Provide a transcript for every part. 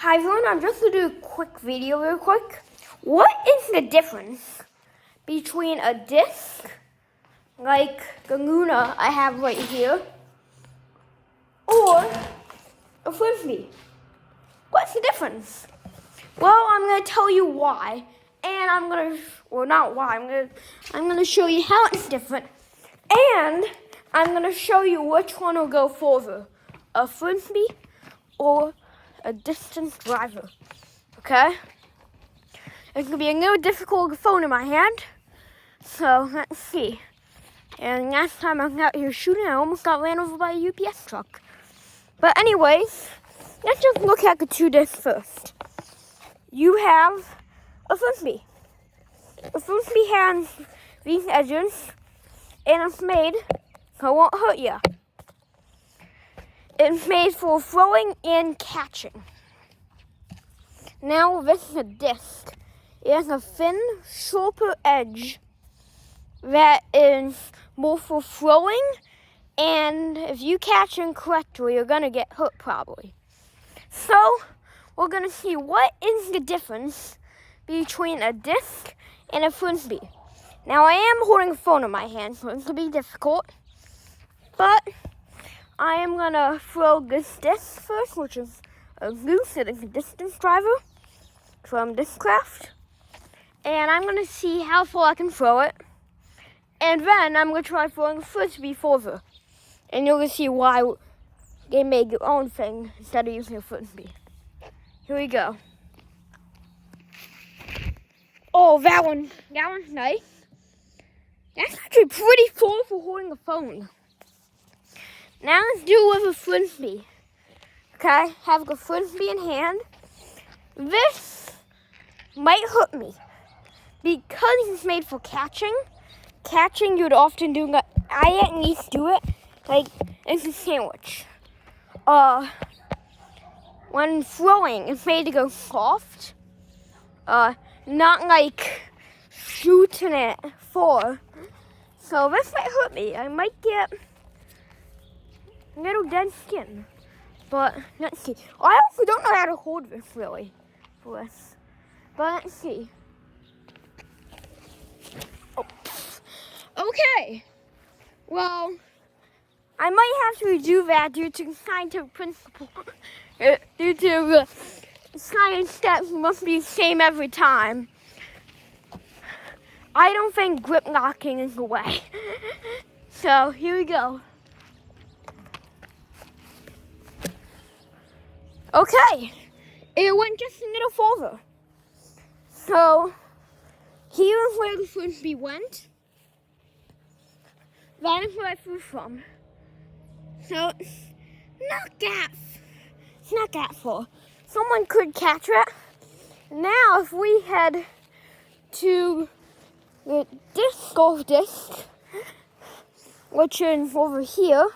Hi everyone, I'm just going to do a quick video real quick. What is the difference between a disc, like the Luna I have right here, or a Frisbee? What's the difference? Well, I'm going to tell you why, and I'm going to, well not why, I'm going to show you how it's different, and I'm going to show you which one will go further, a Frisbee or a distance driver, okay? It's going to be a little difficult with the phone in my hand, so let's see. And last time I was out here shooting, I almost got ran over by a UPS truck. But anyways, let's just look at the two discs first. You have a Frisbee. A Frisbee has these edges, and it's made so it won't hurt you. It's made for throwing and catching. Now this is a disc. It has a thin, sharper edge that is more for throwing, and if you catch incorrectly, you're going to get hurt probably. So, we're going to see what is the difference between a disc and a Frisbee. Now, I am holding a phone in my hand, so it's going to be difficult, but I am going to throw this disc first, which is a goose. It is a distance driver from Discraft. And I'm going to see how far I can throw it. And then I'm going to try throwing a Frisbee further. And you're going to see why they made their own thing instead of using a Frisbee. Here we go. Oh, that one's nice. That's actually pretty cool for holding a phone. Now let's do it with a Frisbee. Okay, have the Frisbee in hand. This might hurt me because it's made for catching. Catching, you'd often do, I at least do it, like it's a sandwich. When throwing, it's made to go soft. Not like shooting it for. So this might hurt me. I might get a little dead skin, but let's see. I also don't know how to hold this really for this, but let's see. Oh. Okay, well, I might have to redo that due to scientific principle, due to science steps must be the same every time. I don't think grip locking is the way. So here we go. Okay, it went just a little further. So, here is where the Frisbee went. That is where I threw from. So, it's not that far. Someone could catch it. Now, if we head to the golf disc, which is over here,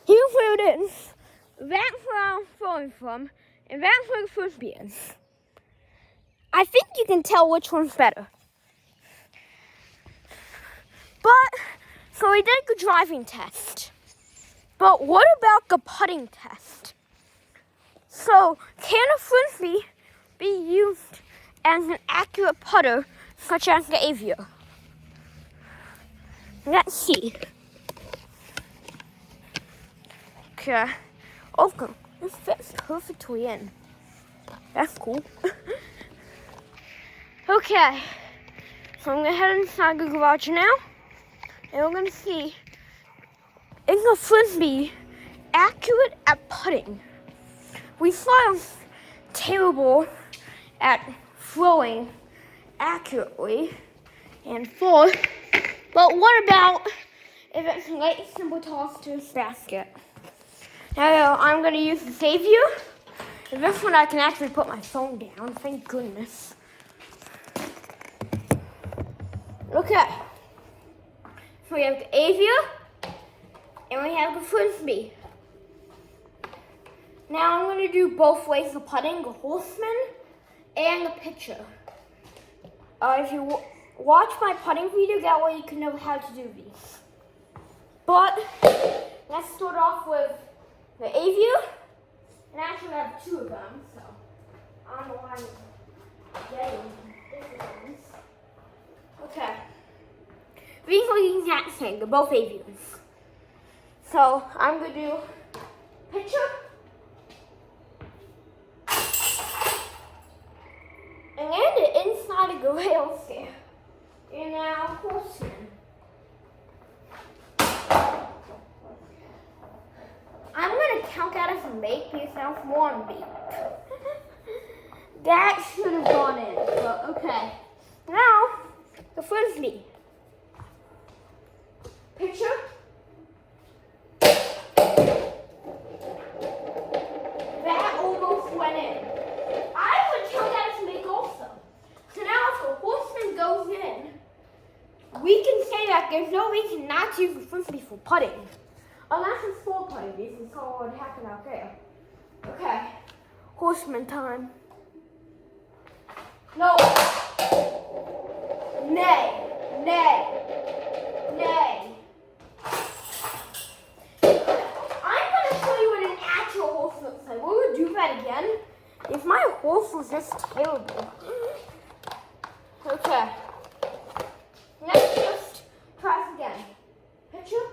here's where it is. That's where I'm throwing from, and that's where the Frisbee is. I think you can tell which one's better. But, so we did the driving test. But what about the putting test? So, can a Frisbee be used as an accurate putter, such as the Avia? Let's see. Okay. Okay. This fits perfectly in. That's cool. Okay. So I'm going to head inside the garage now. And we're going to see, is the Frisbee accurate at putting? We saw him terrible at throwing accurately and full. But what about if it's a light simple toss to his basket? Now I'm going to use the Savior. And this one I can actually put my phone down, thank goodness. Okay. So we have the Avia, and we have the Frisbee. Now I'm going to do both ways of putting, the horseman and the pitcher. If you watch my putting video, that way you can know how to do these. But let's start off with the Avia actually have two of them, so I don't know why I'm getting different ones. Okay. These are the exact same. They're both avians. So I'm going to do pitcher. And land it inside of the rails there. And now horseman. I'm going to count that as a make because that's one beat. That should have gone in, but okay. Now, the Frisbee. Pitcher. That almost went in. I would count that as a make also. So now if the horseman goes in, we can say that there's no reason not to use the Frisbee for putting. Unless it's for putting, this is all what happened out there. Okay, horseman time. No. Nay, nay, nay. I'm going to show you what an actual horse looks like. We would do that again if my horse was just terrible. Okay. Let's just try it again. Picture.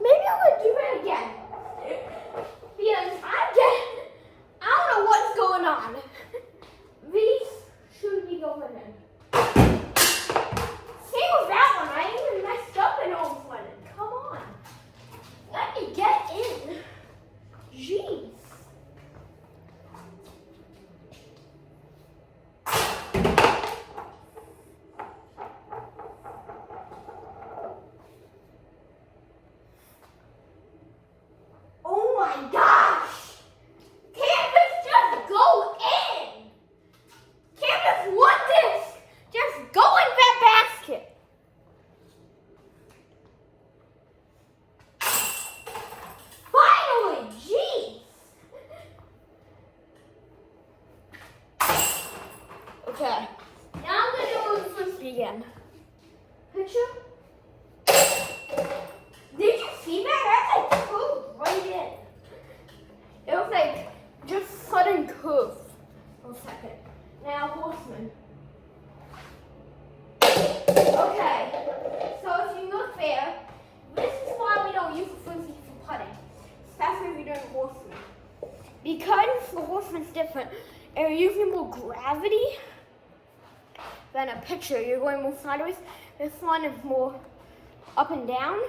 Maybe I would do that again. Because I don't know what's going on. These should be going in. Same with that one. I even messed up and almost went in. Come on. Let me get in. Jeez. Oh my gosh! Can't this just go in? Can't this one disc just go in that basket? Finally, jeez! Okay, now I'm gonna do the Frisbee again. Picture. Did you see that? That's like curved right in. It was like just sudden curve. 1 second. Now horseman. Okay. So if you look there, this is why we don't use the Frisbee for putting. Especially if you're doing horseman. Because the horseman's different and you're using more gravity than a pitcher. You're going more sideways. This one is more up and down.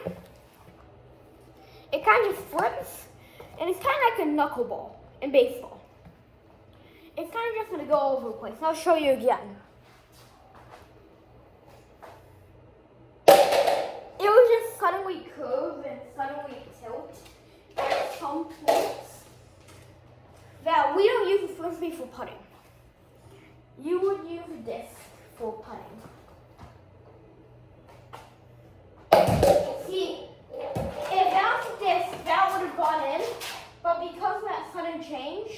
It kind of flips, and it's kind of like a knuckleball in baseball. It's kind of just going to go all over the place. I'll show you again. It was just suddenly curve and suddenly tilt at some points that we don't use the Frisbee for putting. You would use a disc for putting. See, if that was a disc, that would have gone in, but because of that sudden change,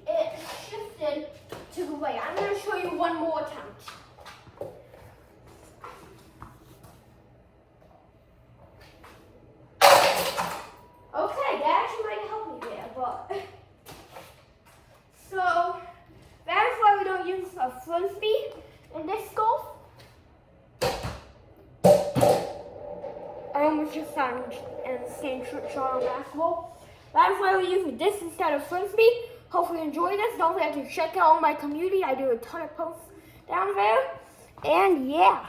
it shifted to the right. I'm going to show you one more attempt. Okay, that actually might help me there, but so that is why we don't use a Frisbee in disc golf. I almost just sounded in the same shot on basketball. That is why we use this instead of Frisbee. Hopefully you enjoy this. Don't forget to check out my community. I do a ton of posts down there. And yeah.